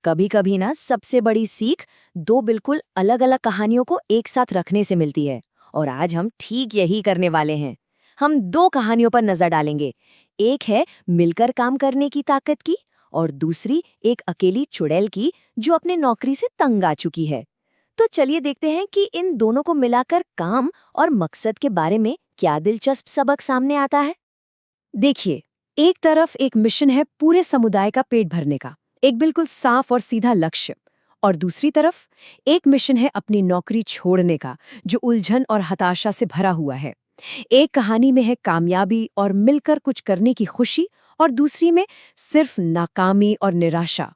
कभी कभी ना सबसे बड़ी सीख दो बिल्कुल अलग अलग कहानियों को एक साथ रखने से मिलती है। और आज हम ठीक यही करने वाले हैं। हम दो कहानियों पर नजर डालेंगे। एक है मिलकर काम करने की ताकत की, और दूसरी एक अकेली चुड़ैल की जो अपने नौकरी से तंग आ चुकी है। तो चलिए देखते हैं कि इन दोनों को मिलाकर काम और मकसद के बारे में क्या दिलचस्प सबक सामने आता है। देखिए, एक तरफ एक मिशन है पूरे समुदाय का पेट भरने का, एक बिल्कुल साफ और सीधा लक्ष्य। और दूसरी तरफ एक मिशन है अपनी नौकरी छोड़ने का, जो उलझन और हताशा से भरा हुआ है। एक कहानी में है कामयाबी और मिलकर कुछ करने की खुशी, और दूसरी में सिर्फ नाकामी और निराशा।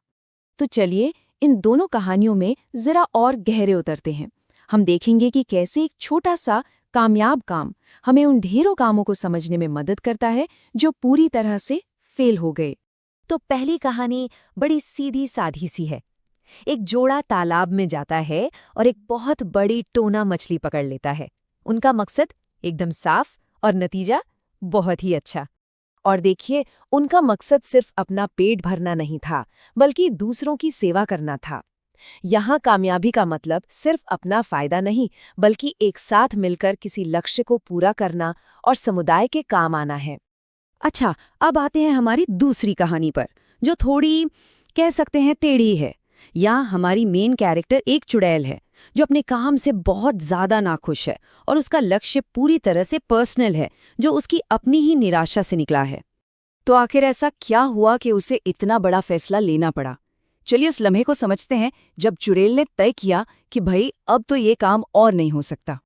तो चलिए इन दोनों कहानियों में जरा और गहरे उतरते हैं। हम देखेंगे कि कैसे एक छोटा सा कामयाब काम हमें उन ढेरों कामों को समझने में मदद करता है जो पूरी तरह से फेल हो गए। तो पहली कहानी बड़ी सीधी साधी सी है। एक जोड़ा तालाब में जाता है और एक बहुत बड़ी टोना मछली पकड़ लेता है। उनका मकसद एकदम साफ और नतीजा बहुत ही अच्छा। और देखिए, उनका मकसद सिर्फ अपना पेट भरना नहीं था, बल्कि दूसरों की सेवा करना था। यहाँ कामयाबी का मतलब सिर्फ अपना फायदा नहीं, बल्कि एक साथ मिलकर किसी लक्ष्य को पूरा करना और समुदाय के काम आना है। अच्छा, अब आते हैं हमारी दूसरी कहानी पर, जो थोड़ी कह सकते हैं टेढ़ी है। यहाँ हमारी मेन कैरेक्टर एक चुड़ैल है जो अपने काम से बहुत ज्यादा नाखुश है, और उसका लक्ष्य पूरी तरह से पर्सनल है, जो उसकी अपनी ही निराशा से निकला है। तो आखिर ऐसा क्या हुआ कि उसे इतना बड़ा फैसला लेना पड़ा? चलिए उस लम्हे को समझते हैं जब चुड़ैल ने तय किया कि भाई अब तो ये काम और नहीं हो सकता।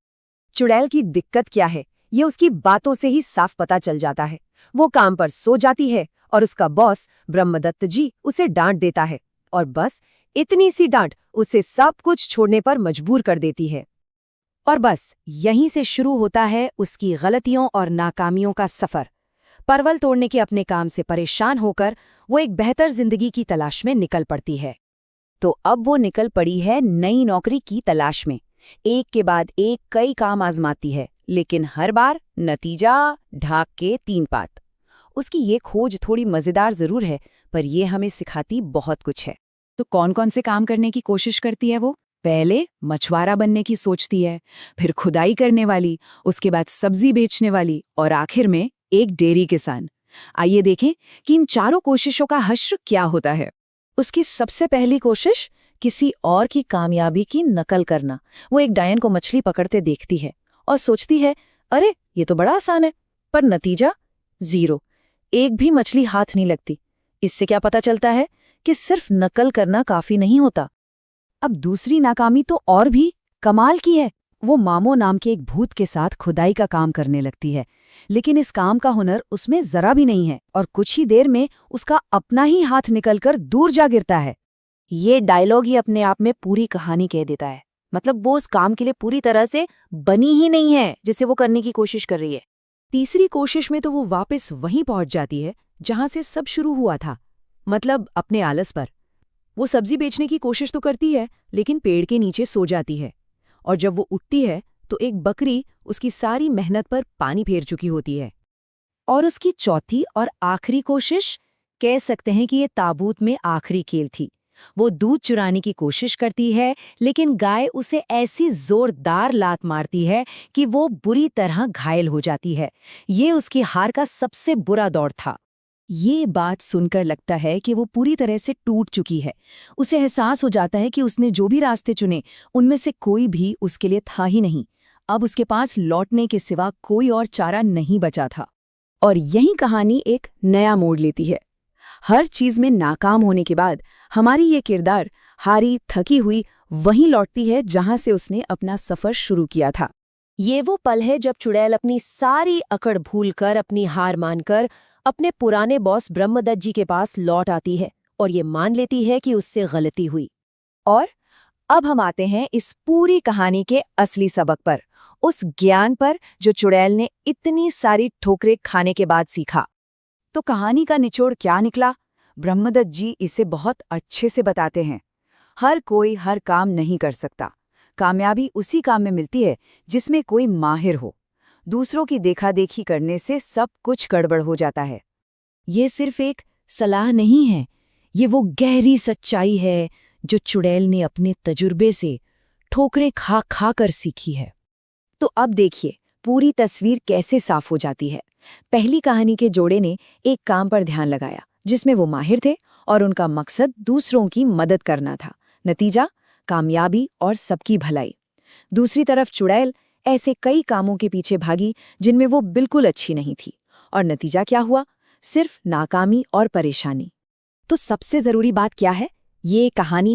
चुड़ैल की दिक्कत क्या है, ये उसकी बातों से ही साफ पता चल जाता है। वो काम पर सो जाती है और उसका बॉस ब्रह्मदत्त जी उसे डांट देता है, और बस इतनी सी डांट उसे सब कुछ छोड़ने पर मजबूर कर देती है। और बस यहीं से शुरू होता है उसकी गलतियों और नाकामियों का सफर। परवल तोड़ने के अपने काम से परेशान होकर वो एक बेहतर जिंदगी की तलाश में निकल पड़ती है। तो अब वो निकल पड़ी है नई नौकरी की तलाश में। एक के बाद एक कई काम आजमाती है, लेकिन हर बार नतीजा ढाक के 3 पात। उसकी ये खोज थोड़ी मजेदार जरूर है, पर ये हमें सिखाती बहुत कुछ है। तो कौन कौन से काम करने की कोशिश करती है वो? पहले मछुआरा बनने की सोचती है, फिर खुदाई करने वाली, उसके बाद सब्जी बेचने वाली, और आखिर में एक डेयरी किसान। आइए देखें कि इन चारों कोशिशों का हश्र क्या होता है। उसकी सबसे पहली कोशिश किसी और की कामयाबी की नकल करना। वो एक डायन को मछली पकड़ते देखती है और सोचती है, अरे ये तो बड़ा आसान है। पर नतीजा 0, एक भी मछली हाथ नहीं लगती। इससे क्या पता चलता है कि सिर्फ नकल करना काफी नहीं होता। अब दूसरी नाकामी तो और भी कमाल की है। वो मामो नाम के एक भूत के साथ खुदाई का काम करने लगती है, लेकिन इस काम का हुनर उसमें जरा भी नहीं है, और कुछ ही देर में उसका अपना ही हाथ निकलकर दूर जा गिरता है। ये डायलॉग ही अपने आप में पूरी कहानी कह देता है। मतलब वो उस काम के लिए पूरी तरह से बनी ही नहीं है जिसे वो करने की कोशिश कर रही है। तीसरी कोशिश में तो वो वापस वहीं पहुंच जाती है जहां से सब शुरू हुआ था, मतलब अपने आलस पर। वो सब्जी बेचने की कोशिश तो करती है, लेकिन पेड़ के नीचे सो जाती है, और जब वो उठती है तो एक बकरी उसकी सारी मेहनत पर पानी फेर चुकी होती है। और उसकी चौथी और आखिरी कोशिश, कह सकते हैं कि ये ताबूत में आखिरी खेल थी। वो दूध चुराने की कोशिश करती है, लेकिन गाय उसे ऐसी जोरदार लात मारती है कि वो बुरी तरह घायल हो जाती है। ये उसकी हार का सबसे बुरा दौर था। ये बात सुनकर लगता है कि वो पूरी तरह से टूट चुकी है। उसे एहसास हो जाता है कि उसने जो भी रास्ते चुने, उनमें से कोई भी उसके लिए था ही नहीं। अब उसके पास लौटने के सिवा कोई और चारा नहीं बचा था। और यही कहानी एक नया मोड़ लेती है। हर चीज में नाकाम होने के बाद हमारी ये किरदार हारी थकी हुई वहीं लौटती है जहां से उसने अपना सफर शुरू किया था। ये वो पल है जब चुड़ैल अपनी सारी अकड़ भूलकर, अपनी हार मानकर अपने पुराने बॉस ब्रह्मदत्त जी के पास लौट आती है और ये मान लेती है कि उससे गलती हुई। और अब हम आते हैं इस पूरी कहानी के असली सबक पर, उस ज्ञान पर जो चुड़ैल ने इतनी सारी ठोकरें खाने के बाद सीखा। तो कहानी का निचोड़ क्या निकला? ब्रह्मदत्त जी इसे बहुत अच्छे से बताते हैं। हर कोई हर काम नहीं कर सकता। कामयाबी उसी काम में मिलती है जिसमें कोई माहिर हो। दूसरों की देखा-देखी करने से सब कुछ गड़बड़ हो जाता है। ये सिर्फ एक सलाह नहीं है, ये वो गहरी सच्चाई है जो चुड़ैल ने अपने तजुर्बे से ठोकरें खा खा कर सीखी है। तो अब देखिए पूरी तस्वीर कैसे साफ हो जाती है। पहली कहानी के जोड़े ने एक काम पर ध्यान लगाया जिसमें वो माहिर थे और उनका मकसद दूसरों की मदद करना था। नतीजा कामयाबी और सबकी भलाई। दूसरी तरफ चुड़ैल ऐसे कई कामों के पीछे भागी जिनमें वो बिल्कुल अच्छी नहीं थी, और नतीजा क्या हुआ? सिर्फ नाकामी और परेशानी। तो सबसे जरूरी बात क्या है? ये कहानी